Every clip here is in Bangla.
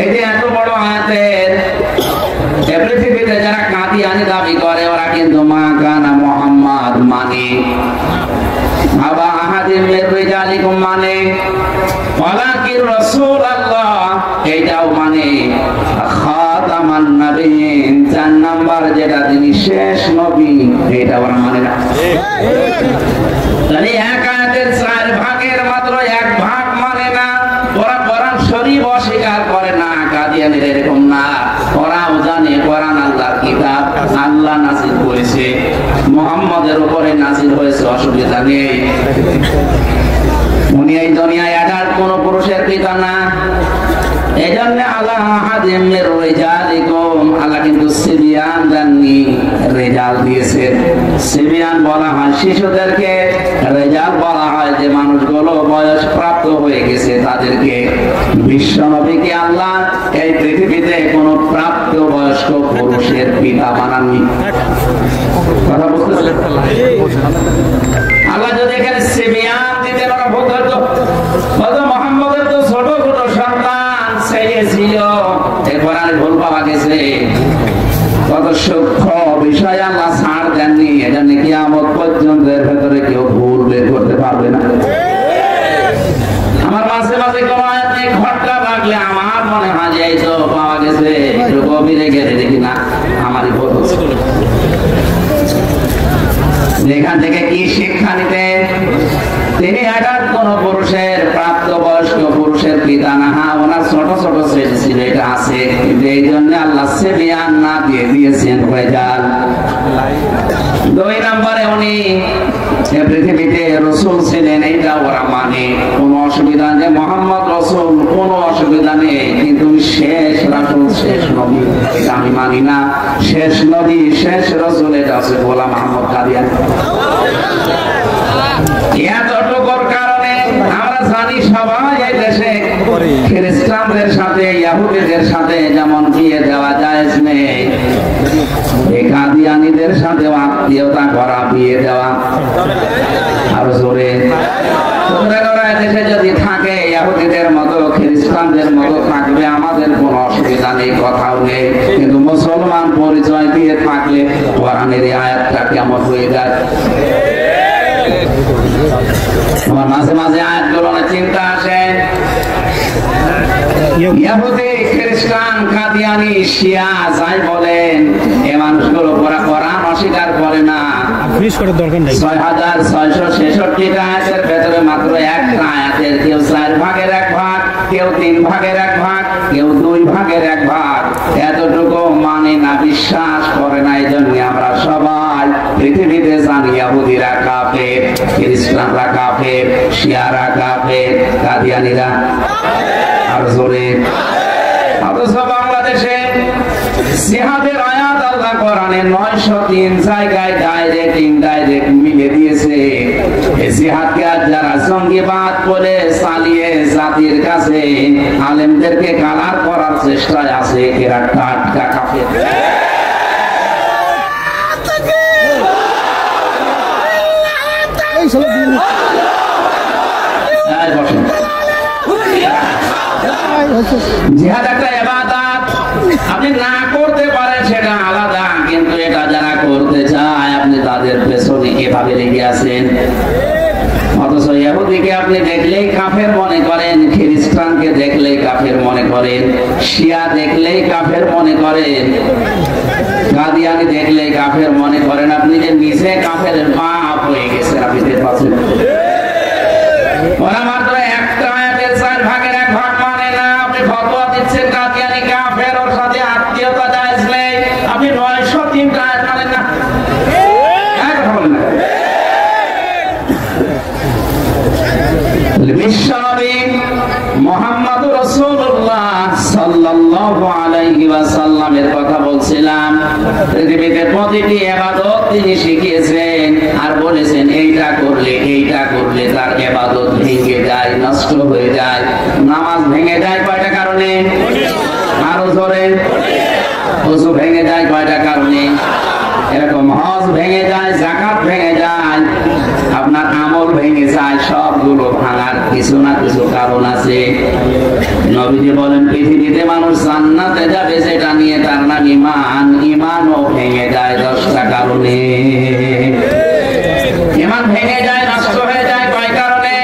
এই যে এত বড় আয়াতের পৃথিবীতে যারা কাদিয়ানি দাবি করে ওরা কিন্তু মা কানা মুহাম্মদ মানে, আবা আহাদিম মির রিজালিকুম মানে, ওয়ালাকিন রাসূলুল্লাহ এটাও মানে, খাতামান নবিয়্যিন 4 নাম্বার যেটা তিনি শেষ নবী এটা ওরা মানে না। তাহলে এক আয়াতের 4 ভাগের মাত্র 1 ভাগ মানে না, ওরা কোরআন শরীফ অস্বীকার করে না। কাদিয়ানিরা এরকম না, ওরাও জানে কোরআন আল্লাহর কিতাব, আল্লাহ নাযিল করেছে, মুহাম্মদের উপরে নাযিল হয়েছে, অসুবিধা নেই। উনি এই দুনিয়ায় আর কোন পুরুষের পিতা না। এজন্য আল্লাহ আহাদিম মির রিজালিকুম, আল্লাহ কিন্তু সিবিয়ান দেননি, রেজাল দিয়েছেন। সিবিয়ান বলা হয় শিশুদেরকে, রেজাল বলা হয় যে মানুষগুলো বয়স প্রাপ্ত হয়ে গেছে তাদেরকে। বিশ্ব নবীকে আল্লাহ এই পৃথিবীতে কোন প্রাপ্ত বয়স্ক পুরুষের পিতা বানাননি। কথা বুঝতে পারছেন? আল্লাহ যদি এখানে সিবিয়ান দিতেন ওরা ভুল হতো। মুহাম্মদের তো ছোট ছোট সন্তান ছিল, এরপর আর ভুল পাওয়া গেছে। কত সূক্ষ্ম বিষয় আল্লাহ ছাড় দেননি, এজন্য কিয়ামত পর্যন্ত এর ভেতরে কেউ ভুল বের করতে পারবে না। আমার মাঝে মাঝে কোন আয়াতে ঘটকা লাগলে আমার মনে হয় যে এই তো পাওয়া গেছে, একটু গভীরে গেলে দেখি না আমারই ভুল হচ্ছে। এখান থেকে কি শিক্ষা নিতে? তিনি হঠাৎ কোন পুরুষের প্রাপ্তবয়স্ক পুরুষের পিতা না, হ্যাঁ ওনার ছোট ছোট ছেলে ছিল, এটা আছে, কিন্তু এই জন্য আল্লাহ সিবিয়ান না দিয়ে দিয়েছেন রেজাল। 2 নম্বরে উনি পৃথিবীতে রসুল ছিলেন, এইটা ওরা মানে, কোন অসুবিধা নেই। মুহাম্মদ রসুল, কোন অসুবিধা নেই, কিন্তু শেষ রাসূল শেষ নবী এটা আমি মানি না। শেষ নবী শেষ রসুল এটা আছে গোলাম আহমদ কাদিয়ানী। এতটুকুর কারণে আমরা জানি সবাই এই দেশে খ্রিস্টানদের সাথে ইহুদিদের সাথে যেমন বিয়ে দেওয়া জায়েজ নেই, এই কাদিয়ানীদের সাথে আত্মীয়তা করা, বিয়ে দেওয়া আরো জোরে। দেশে যদি থাকে ইহুদিদের মতো খ্রিস্টানদের মতো থাকবে, আমাদের কোনো অসুবিধা নেই, কথাও নেই। কিন্তু মুসলমান পরিচয় দিয়ে থাকলে কোরআনের এই আয়াতটা কেমন হয়ে যায়। আমার মাঝে মাঝে আয়াতগুলো চিন্তা আসে, ইহুদি খ্রিস্টান কাদিয়ানী শিয়া যাই বলেন, এই মানুষগুলো কোরআন অস্বীকার করে না। 6666টা আয়াতের ভেতরে মাত্র একটা আয়াতের কেউ 4 ভাগের 1 ভাগ, কেউ 3 ভাগের 1 ভাগ, কেউ 2 ভাগের 1 ভাগ, এতটুকু মানে না, বিশ্বাস করে না। এই জন্য আমরা সবাই পৃথিবীতে জানি ইহুদিরা কাফের, খ্রিস্টানরা কাফের, শিয়ারা কাফের, কাদিয়ানীরা আর জোরে। অথচ বাংলাদেশে জিহাদের আয়াত আল্লাহ কোরআনে 903 জায়গায় ডাইরেক্ট ইনডাইরেক্ট মিলে দিয়েছে। এই জিহাদকে যারা জঙ্গিবাদ বলে চালিয়ে জাতির কাছে আলেমদেরকে কালার করার চেষ্টায় আছে, এরা টাটকা কাফের। জিহাদ একটা ইবাদত, আপনি না করতে পারেন সেটা আলাদা, কিন্তু এটা যারা করতে চায় আপনি তাদের পেছনে কিভাবে লেগে আছেন। অথচ ইহুদিকে আপনি দেখলেই কাফের মনে করেন, খ্রিস্টানকে দেখলেই কাফের মনে করেন, শিয়া দেখলেই কাফের মনে করেন, কাদিয়ানী দেখলেই কাফের মনে করেন। আপনি যে নিজে কাফের বাপ হয়ে গেছেন, আপনি দেখতে পাচ্ছেন। ওরা মাত্র একটা আয়াতের 4 ভাগের 1 ভাগ মানে না, আপনি ফতোয়া দিচ্ছেন কাদিয়ানী কাফের, ওর সাথে আত্মীয়তা জায়েজ নেই, আপনি 903টা আয়াত মানেন না। কথা বলেন না। বিশ্বনবী মুহাম্মদ রাসূলুল্লাহ সাল্লাল্লাহু আলাইহি ওয়াসাল্লামের কথা বলছিলাম। পৃথিবীতে প্রতিটি ইবাদত তিনি শিখিয়েছেন আর বলেছেন এইটা করলে তার ইবাদত ভেঙে যায়, নষ্ট হয়ে যায়। নামাজ ভেঙে যায় কয়টা কারণে? আরো জোরে। ওযু ভেঙে যায় কয়টা কারণে? এরকম হজ ভেঙে যায়, যাকাত ভেঙে যায়, আপনার আমল ভেঙে যায়, সবগুলো ভাঙার কিছু না কিছু কারণ আছে। নবীজি বলেন পৃথিবীতে মানুষ জান্নাতে যাবে যেটা নিয়ে, তার নাম ঈমান। ঈমানও ভেঙে যায় 10টা কারণে। ঈমান ভেঙে যায়, নষ্ট হয়ে যায় কয় কারণে?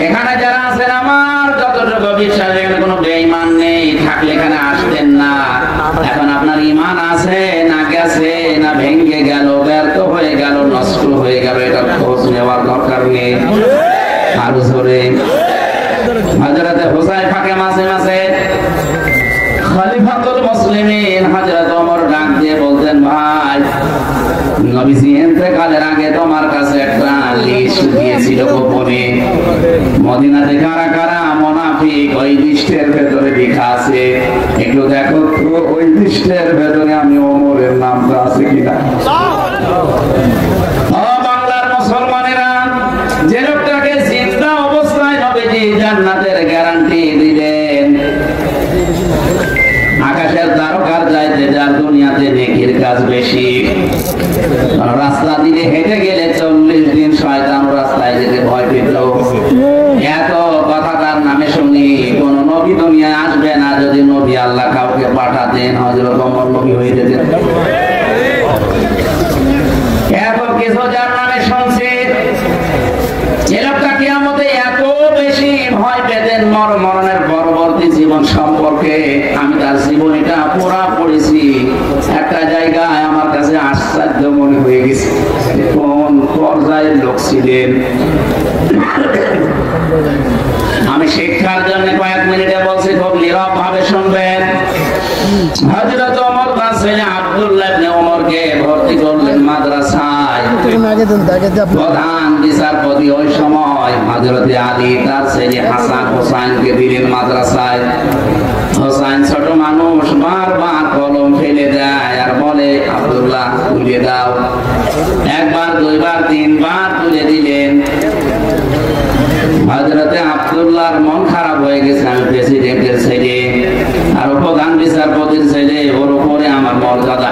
এখানে যারা আছেন আমার যতটুকু বিশ্বাস, এখানে কোনো বেঈমান নেই, থাকলে এখানে আসতেন না। এখন আপনার ঈমান আছে না গেছে, না ভেঙে গেল, ব্যর্থ হয়ে গেল, নষ্ট হয়ে গেল, এটার খোঁজ নেওয়ার দরকার নেই। আরো জোরে। হযরত হুযায়ফাকে মাঝে মাঝে খলিফাতুল মুসলিমিন হযরত ওমর ডাক দিয়ে বলতেন, ভাই নবীজি ইন্তেকালের আগে তোমার কাছে একটা লিস্ট দিয়েছিল গোপনে, মদিনাতে কারা কারা মুনাফিক ওই লিস্টের ভেতরে লেখা আছে, একটু দেখো তো ওই লিস্টের ভেতরে আমি ওমরের নামটা আছে কিনা। বাংলার মুসলমানেরা, যে লোকটাকে জিন্দা অবস্থায় নবীজি জান্নাতের গ্যারান্টি দিলেন, আকাশের তারকার চাইতে যার দুনিয়াতে নেকির কাজ বেশি, রাস্তা দিয়ে হেঁটে গেলে 40 দিন শয়তান রাস্তায় যেতে ভয় পেত। এত কথা তার নামে শুনি কোন নবী দুনিয়ায় আসবে না, যদি নবী আল্লাহ কাউকে পাঠাতেন হযরত ওমর নবী হয়ে যেতেন। এত কিছু যার নামে শুনছি, যে লোকটা কিয়ামতে এত বেশি ভয় পেতেন মরণের পরবর্তী জীবন সম্পর্কে, আমি তার জীবনীটা পুরা পড়েছি। একটা জায়গায় আমার কাছে আশ্চর্য মনে হয়ে গেছে, কোন পর্যায়ের লোক ছিলেন। আমি শিক্ষার জন্য কয়েক মিনিটে বলছি, খুব নীরব ভাবে শুনবেন। হযরত ওমর তার ছেলে আব্দুল্লাহ ইবনে ওমরকে ভর্তি করলেন মাদ্রাসায়। প্রধান বিচারপতি ওই সময় হযরত আলী তার ছেলে হাসান হোসাইনকে দিলেন মাদ্রাসায়। হোসাইন ছোট মানুষ, বারবার কলম ফেলে দেয় আর বলে, আব্দুল্লাহ তুলে দাও। একবার, দুইবার, তিনবার তুলে দিলেন। হযরতে আব্দুল্লাহর মন খারাপ হয়ে গেছে, আমি প্রেসিডেন্টের ছেলে আর প্রধান বিচারপতির ছেলে, ওর উপরে আমার মর্যাদা,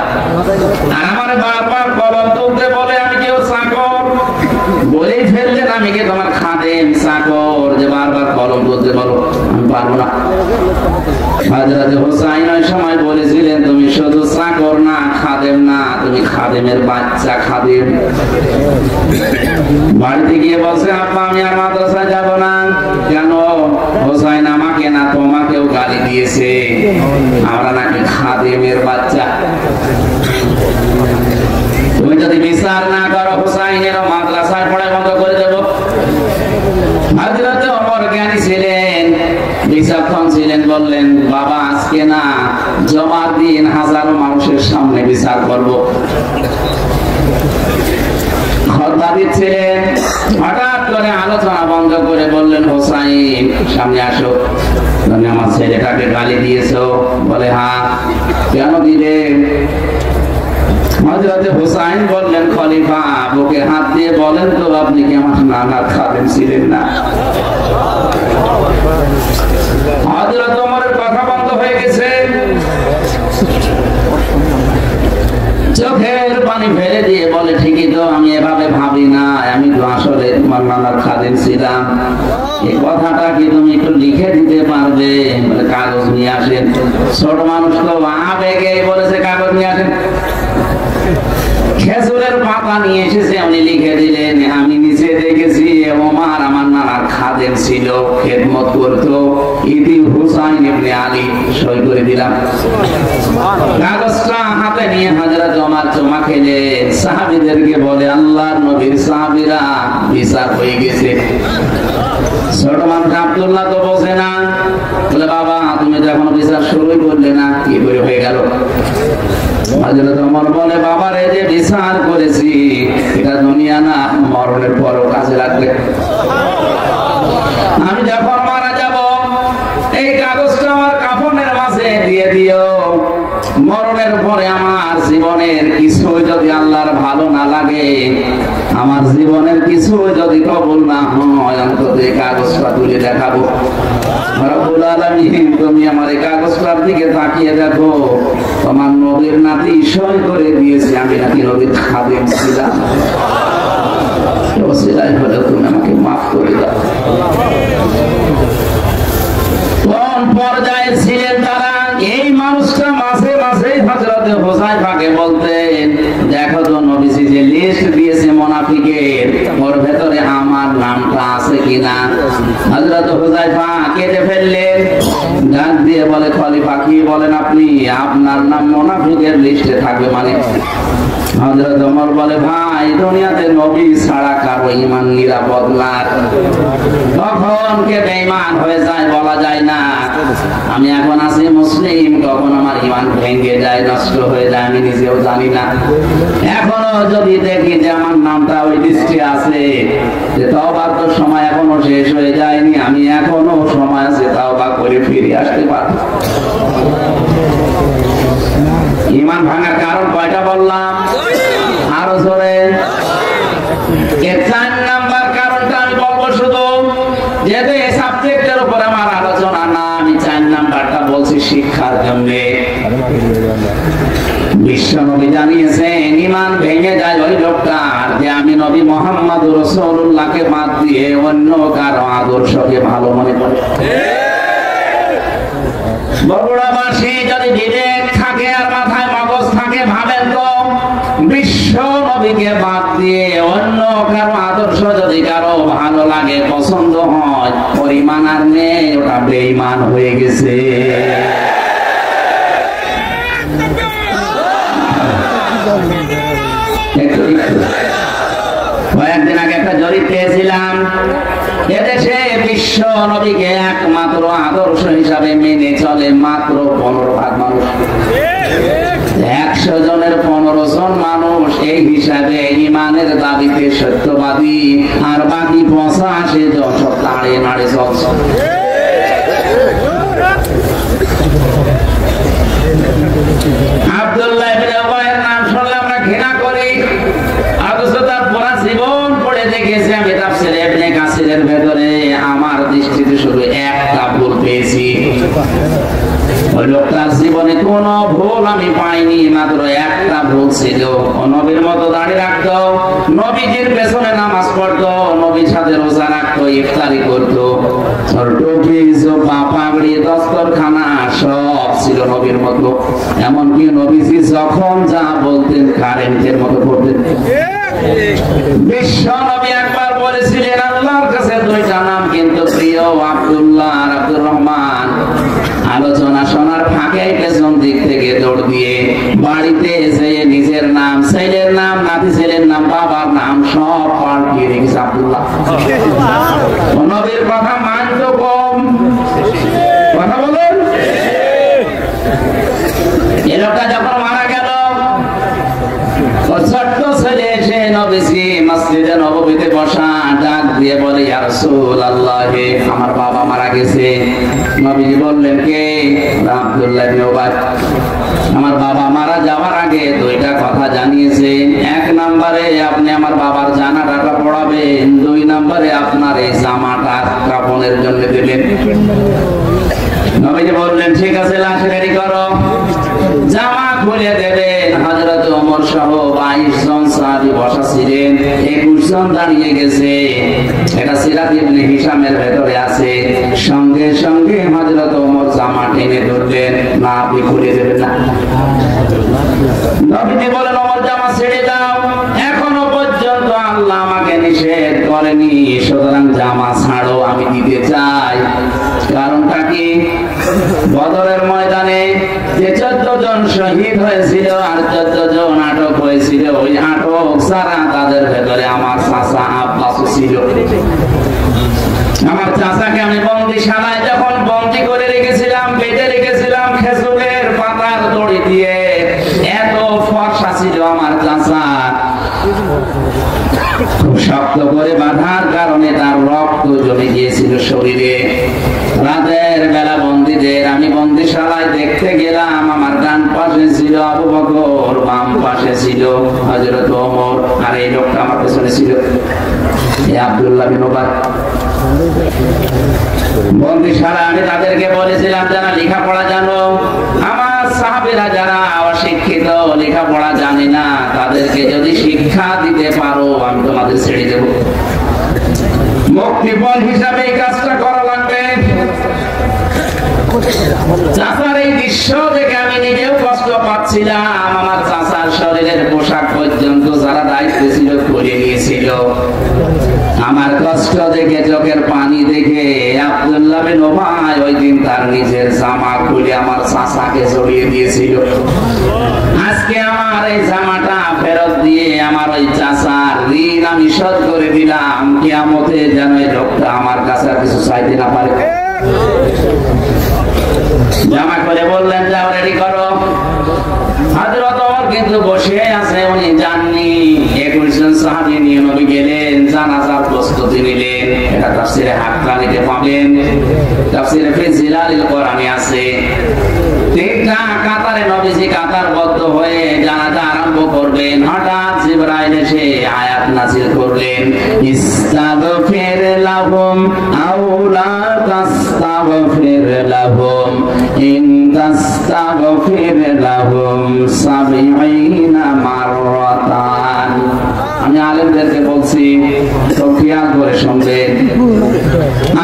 আর আমার বারবার কলম তুলতে বলে, আমি কেউ চাকর বলেই ফেললেন, আমি কি তোমার খাদেম চাকর যে বারবার কলম তুলতে বলো? আমি পারবো না। হযরতে হোসাইন ওই সময় বলেছিলেন, তুমি শুধু চাকর না, খাদেম না, তুমি খাদেমের বাচ্চা, খাদেম। বাড়িতে গিয়ে বলছে, আব্বা আমি আর মাদ্রাসায় যাব না। কেন? হোসাইন আমাকে না তোমাকেও গালি দিয়েছে, আমরা নাকি খাদেমের বাচ্চা। তুমি যদি বিচার না করো, হোসাইনের মাদ্রাসায় পড়াই বন্ধ করে দেব। হযরত ওমর জ্ঞানী ছিলেন, বিচক্ষণ ছিলেন, বললেন, বাবা আজকে না, জমার দিন হাজারো মানুষের সামনে বিচার করব। খতবা দিচ্ছিলেন, হঠাৎ করে আলোচনা বন্ধ করে বললেন, হোসাইন সামনে আসো, তুমি আমার ছেলেটাকে গালি দিয়েছো। বলে, হ্যাঁ। কেন দিলে? হযরত হোসাইন বললেন, খলিফা বুকে হাত দিয়ে বলেন তো, আপনি কি আমার নানার খাদেম ছিলেন না? হযরত ওমরের কথা বন্ধ হয়ে গেছে, চোখের পানি ফেলে দিয়ে বলে, ঠিকই তো, আমি এভাবে ভাবি না, আমি তো আসলে তোমার নানার খাদেম ছিলাম। এই কথাটা কি তুমি একটু লিখে দিতে পারবে? বলে, কাগজ নিয়ে আসেন। ছোট মানুষ তো আবেগে বলেছে, কাগজ নিয়ে আসেন। খেজুরের পাতা নিয়ে এসেছে, উনি লিখে দিলেন, আমি নিচে দেখেছি ওমর আমার নানার খাদেম ছিল, খেদমত করতো, ইতি হুসাইন ইবনে আলী। সই করে দিলাম। কাগজটা হাতে নিয়ে হযরত ওমর চুমা খেলেন। সাহাবীদেরকে বলে, আল্লাহর নবীর সাহাবীরা, বিচার হয়ে গেছে। ছোট মানুষ আব্দুল্লাহ তো বোঝে না, বলে, বাবা তুমি তো এখনো বিচার শুরুই করলে না, কি করে হয়ে গেল? হযরত ওমর বলে, বাবার এই যে বিচার করেছি, এটা দুনিয়া না, মরণের পরও কাজে লাগবে। আমি যখন মারা যাব, এই কাগজটা আমার কাফনের মাঝে দিয়ে দিও। মরণের পরে আমার জীবনের কিছু যদি আল্লাহর ভালো না লাগে, আমার জীবনের কিছু যদি কবুল না হয়, অন্তত এই কাগজটা তুলে দেখাবো, রব্বুল আলামিন তুমি আমার এই কাগজটার দিকে তাকিয়ে দেখো, তোমার নবীর নাতি সই করে দিয়েছে আমি নাকি নবীর খাদেম ছিলাম, তুমি আমাকে মাফ করে দাও। কোন পর্যায়ে ছিলেন তারা? এই মানুষটা মাঝে মাঝে হযরত হুযায়ফাকে বলতেন, দেখো তো নবীজি যে লিস্ট দিয়েছে মুনাফিকের, ওর ভেতরে আমার নামটা আছে কিনা। হযরত হুযায়ফা কেটে ফেললেন, ডাক দিয়ে বলে, খলিফা কি বলেন আপনি? আপনার নাম মুনাফিকের লিস্টে থাকবে মানে? হযরত ওমর বলে, ভাই দুনিয়াতে নবী ছাড়া কারো ঈমান নিরাপদ না, কখন কে বেঈমান হয়ে যায় বলা যায় না। আমি এখন আছি মুসলিম, কখন আমার ঈমান ভেঙে যায়, নষ্ট হয়ে যায় আমি নিজেও জানি না। এখনো যদি দেখি যে আমার নামটা ওই লিস্টে আছে, যে তওবার তো সময় এখনো শেষ হয়ে যায়নি, আমি এখনো সময় আছে তওবা করে ফিরে আসতে পারি। ঈমান ভাঙার কারণ কয়টা বললাম? আরো জোরে। এর 4 নাম্বার কারণটা আমি বলবো শুধু, যেহেতু এই সাবজেক্টের উপর আমার আলোচনা না, আমি 4 নাম্বারটা বলছি শিক্ষার জন্য। বিশ্বনবী জানিয়েছেন ঈমান ভেঙে যায় ওই লোকটার, যে আমি নবী মুহাম্মদুর রাসূলুল্লাহকে বাদ দিয়ে অন্য কারো আদর্শকে ভালো মনে করে। বগুড়াবাসী যদি বিবেক থাকে আর মাথায় মগজ থাকে, ভাবেন তো বিশ্ব নবীকে বাদ দিয়ে অন্য কারো আদর্শ যদি কারো ভালো লাগে, পছন্দ হয়, পরিমাণ আর নেই, ওটা বেঈমান হয়ে গেছে। কয়েকদিন আগে একটা জরিপ পেয়েছিলাম, এদেশে বিশ্ব নবীকে একমাত্র আদর্শ হিসাবে মেনে চলে মাত্র 15% মানুষ। 100 জনের 15 জন মানুষ এই হিসাবে ঈমানের দাবিতে সত্যবাদী, আর বাকি 85 জন সব দাঁড়িয়ে নাড়ে চলছে। আব্দুল্লাহ ইবনে উবাইয়ের নাম শুনলে আমরা ঘৃণা করি, অথচ তার পুরা জীবন পড়ে দেখেছি আমি তাফসীর ইবনে কাসিরের ভেতরে আমার দৃষ্টিতে শুধু একটা ভুল পেয়েছি। ওই লোকটার জীবনে কোনো ভুল আমি পাইনি, মাত্র একটা ভুল ছিল। ও নবীর মতো দাড়ি রাখতো, নবীজির পেছনে নামাজ পড়তো, নবীর সাথে রোজা রাখতো, ইফতারি করতো, ওর টুপি, জুব্বা, পাগড়ি, দস্তরখানা সব ছিল নবীর মতো। এমনকি নবীজি যখন যা বলতেন কারেন্টের মতো করতেন। বিশ্ব নবী একবার বলেছিলেন, আল্লাহর কাছে 2টা নাম কিন্তু প্রিয়, আব্দুল্লাহ আর আব্দুর রহমান। আলোচনা শোনার ফাঁকে পেছন দিক থেকে দৌড় দিয়ে বাড়িতে যেয়ে নিজের নাম, ছেলের নাম, নাতি ছেলের নাম, বাবার নাম সব পাল্টিয়ে রেখেছে আব্দুল্লাহ। নবীর কথা মানতো কম, কথা বলেন। এই লোকটা যখন মারা গেল, ছোট্ট ছেলে এসে নবীজি মসজিদে নববীতে বসা, ডাক দিয়ে বলে, ইয়া রাসূলুল্লাহ, আমার বাবা মারা গেছে। নবীজি বললেন, কে? আব্দুল্লাহ ইবনে উবাই। আমার বাবা মারা যাওয়ার আগে 2টা কথা জানিয়েছেন। 1 নম্বরে আপনি আমার বাবার জানাজাটা পড়াবেন, 2 নম্বরে আপনার এই জামাটা কাফনের জন্য দেবেন। নবীজি বললেন, ঠিক আছে, লাশ রেডি করো, জামা খুলে দেবেন। হযরত ওমর সহ 22 জন সাহাবী বসা ছিলেন, 21 জন দাঁড়িয়ে গেছে। এটা সিরাত ইবনে হিশামের ভেতরে আছে। সঙ্গে সঙ্গে হযরত ওমর জামা টেনে ধরলেন, না আপনি খুলে দেবেন না। নবীজি বলেন, ওমর জামা ছেড়ে দাও, এখনো পর্যন্ত আল্লাহ আমাকে নিষেধ করেনি, সুতরাং জামা ছাড়ো, আমি দিতে চাই। কারণটা কি? বদরের ময়দানে যে 14 জন শহীদ হয়েছিল আর 14 জন আটক হয়েছিল, ওই আটক ছাড়া তাদের ভেতরে আমার চাচা আব্বাস ছিল। আমার চাচাকে আমি বন্দিশালায় যখন বন্দি করে রেখেছিলাম, বেঁধে রেখেছিলাম খেজুরের পাতার দড়ি দিয়ে, এত ফর্সা ছিল আমার চাচা, খুব শক্ত করে বাঁধার কারণে তার রক্ত জমে গিয়েছিল শরীরে। রাতের বেলা বন্দীদের আমি বন্দিশালায় দেখতে গেলাম, আমার ডান পাশে ছিল আবু বকর, বাম পাশে ছিল হযরত ওমর, আর এই লোকটা আমার পেছনে ছিল আব্দুল্লাহ বিন উবাই। বন্দিশালায় আমি তাদেরকে বলেছিলাম, যারা লেখাপড়া জানো, আমার সাহাবীরা যারা তাদেরকে যদি শিক্ষা দিতে পারো আমি তোমাদের ছেড়ে দেব। মুক্তিপণ হিসাবে এই কাজটা করা লাগবে। চাচার এই দৃশ্য দেখে আমি নিজেও কষ্ট পাচ্ছিলাম। আমার চাচার শরীরের পোশাক পর্যন্ত যারা দায়িত্ব ছিল খুলে নিয়েছিল। আমার কষ্ট দেখে, চোখের পানি দেখে আব্দুল্লাহ বিন উবাই ওই দিন তার নিজের জামা খুলে আমার চাচাকে জড়িয়ে দিয়েছিল। আজকে আমার এই জামাটা ফেরত দিয়ে আমার ওই চাচার ঋণ আমি শোধ করে দিলাম। কিয়ামতে যেন এই লোকটা আমার কাছে কিছু চাইতে না পারে। জামা করে বললেন যাও রেডি করো। হযরত ওমর কিন্তু বসে আছে, উনি জাননি। 21 জন সাহাবী নিয়ে নবী গেলেন, জানাজার প্রস্তুতি নিলেন। এটা তাফসীরে হাক্কানিতে পাবেন, তাফসীরে ফি জিলালিল কোরআনে আছে। তিনটা কাতারে নবীজি কাতারবদ্ধ হয়ে জানাজা আরম্ভ করবেন। হঠাৎ জিবরাইল এসে আয়াত নাযিল করলেন, ইস্তাগফির লাহুম আও লা তাস্তাগফির লাহুম ইন তাস্তাগফির লাহুম 70 মাররাতান। আমি আলেমদেরকে বলছি, তো খেয়াল করে শুনবেন।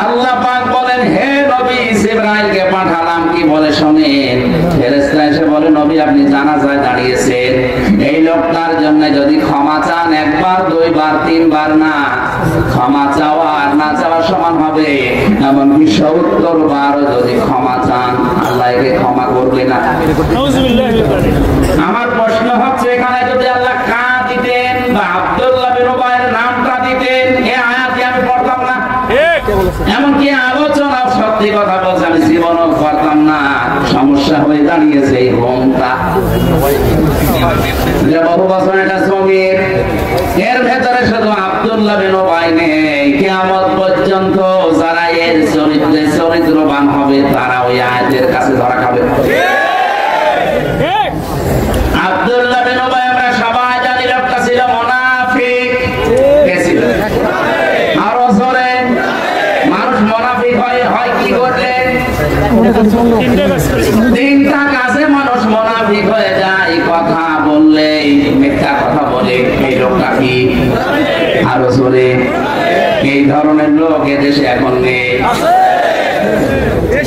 আল্লাহ পাক বলেন, হে নবী, জিবরাইলকে পাঠালাম, কি বলে শুনেন। ফেরেশতা এসে বলে, নবী আপনি জানাজায় দাঁড়িয়েছেন, এই লোকটার জন্য যদি ক্ষমা চান, একবার, দুইবার, তিনবার না, ক্ষমা চাওয়া আর না চাওয়া সমান হবে। এমনকি 70 বারও যদি ক্ষমা চান, আল্লাহ একে ক্ষমা করবে না। আমার প্রশ্ন হচ্ছে, এখানে যদি আল্লাহ কা দিতেন বা আব্দুল্লাহ বিন উবাইয়ের নামটা দিতেন, এই আয়াতই আমি পড়তাম না। এমনকি আলোচনা, সত্যি কথা বলছি, আমি জীবনও করতাম না। সমস্যা হয়ে দাঁড়িয়েছে এই হোমটা, বহু বছর এটা শ্রমিক, এর ভেতরে শুধু আব্দুল্লাহ বিন উবাই নেই। কিয়ামত পর্যন্ত যারা এর চরিত্রে চরিত্রবান হবে তারা ওই আয়াতের কাছে ধরা খাবে। আব্দুল্লাহ বিন উবাই আমরা সবাই জানি লোকটা ছিল মুনাফিক। কে ছিল? আরো জোরে। মানুষ মুনাফিক হয় কি করলে? তিনটা কাজে মানুষ মুনাফিক হয়ে যায়। কথা বললে মিথ্যা কথা বলে, এই লোকটা কি? আরো জোরে। এই ধরনের লোক এদেশে এখন নেই।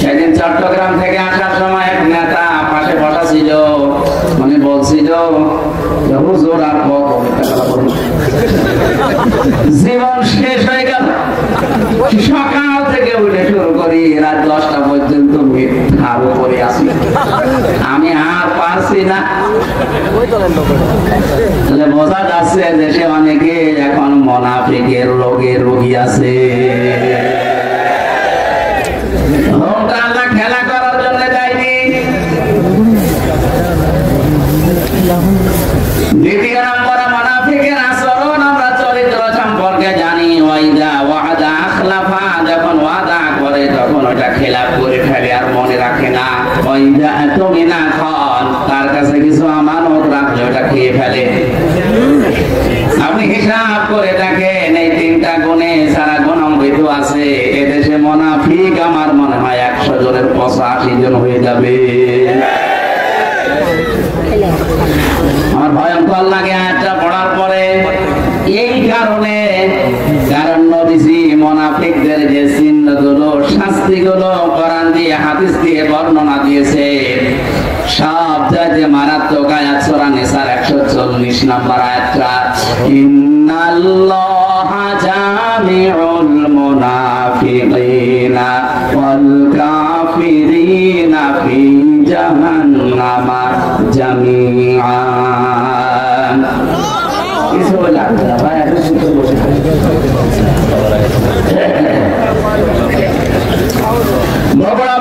সেদিন চট্টগ্রাম থেকে আসার সময় এক নেতা পাশে বসা ছিল, মানে বলছিল হুজুর আর জীবন শেষ হয়ে গেল, সকাল থেকে উঠে শুরু করি রাত 10টা পর্যন্ত মিথ্যার উপরে আসি, আমি আর পারছি না। বোঝা যাচ্ছে দেশে অনেকে এখন মুনাফিকের রোগী আছে। আল্লাহ খেলা করার জন্য যায়নি। দ্বিতীয় নম্বর, মুনাফিকের আচরণ আমরা চরিত্র সম্পর্কে জানি। ওয়াইদা ওয়াদা আখলাফা, যখন ওয়াদা করে তখন ওটা খেলাফ করে ফেলে আর মনে রাখে না। ওয়াইদা তুমিনা খান, তার কাছে কিছু আমানত রাখলে ওটা খেয়ে ফেলে। আপনি হিসাব করে দেখেন, এই তিনটা গুণে যারা গুণান্বিত আছে এদেশে মুনাফিক আমার মনে হয় 100 জনের 85 জন হয়ে যাবে। আমার ভয়ঙ্কর লাগে আয়াতটা পড়ার পরে, এই কারণে, কারণ নবীজি মুনাফিকদের যে চিহ্নগুলো, শাস্তিগুলো কোরআন দিয়ে, হাদিস দিয়ে বর্ণনা দিয়েছে, সব জায়গায় মারাত্মক আয়াত। সূরা নিসার 140 নম্বর আয়াতটা, ইন্নাল্লাহা জামিউল মুনাফিকিনা ওয়াল কাফিরিনা ফি জাহান্নামা জামিআন। কিছু লাগবে না ভাই, একটু শুনতে বসে বগুড়া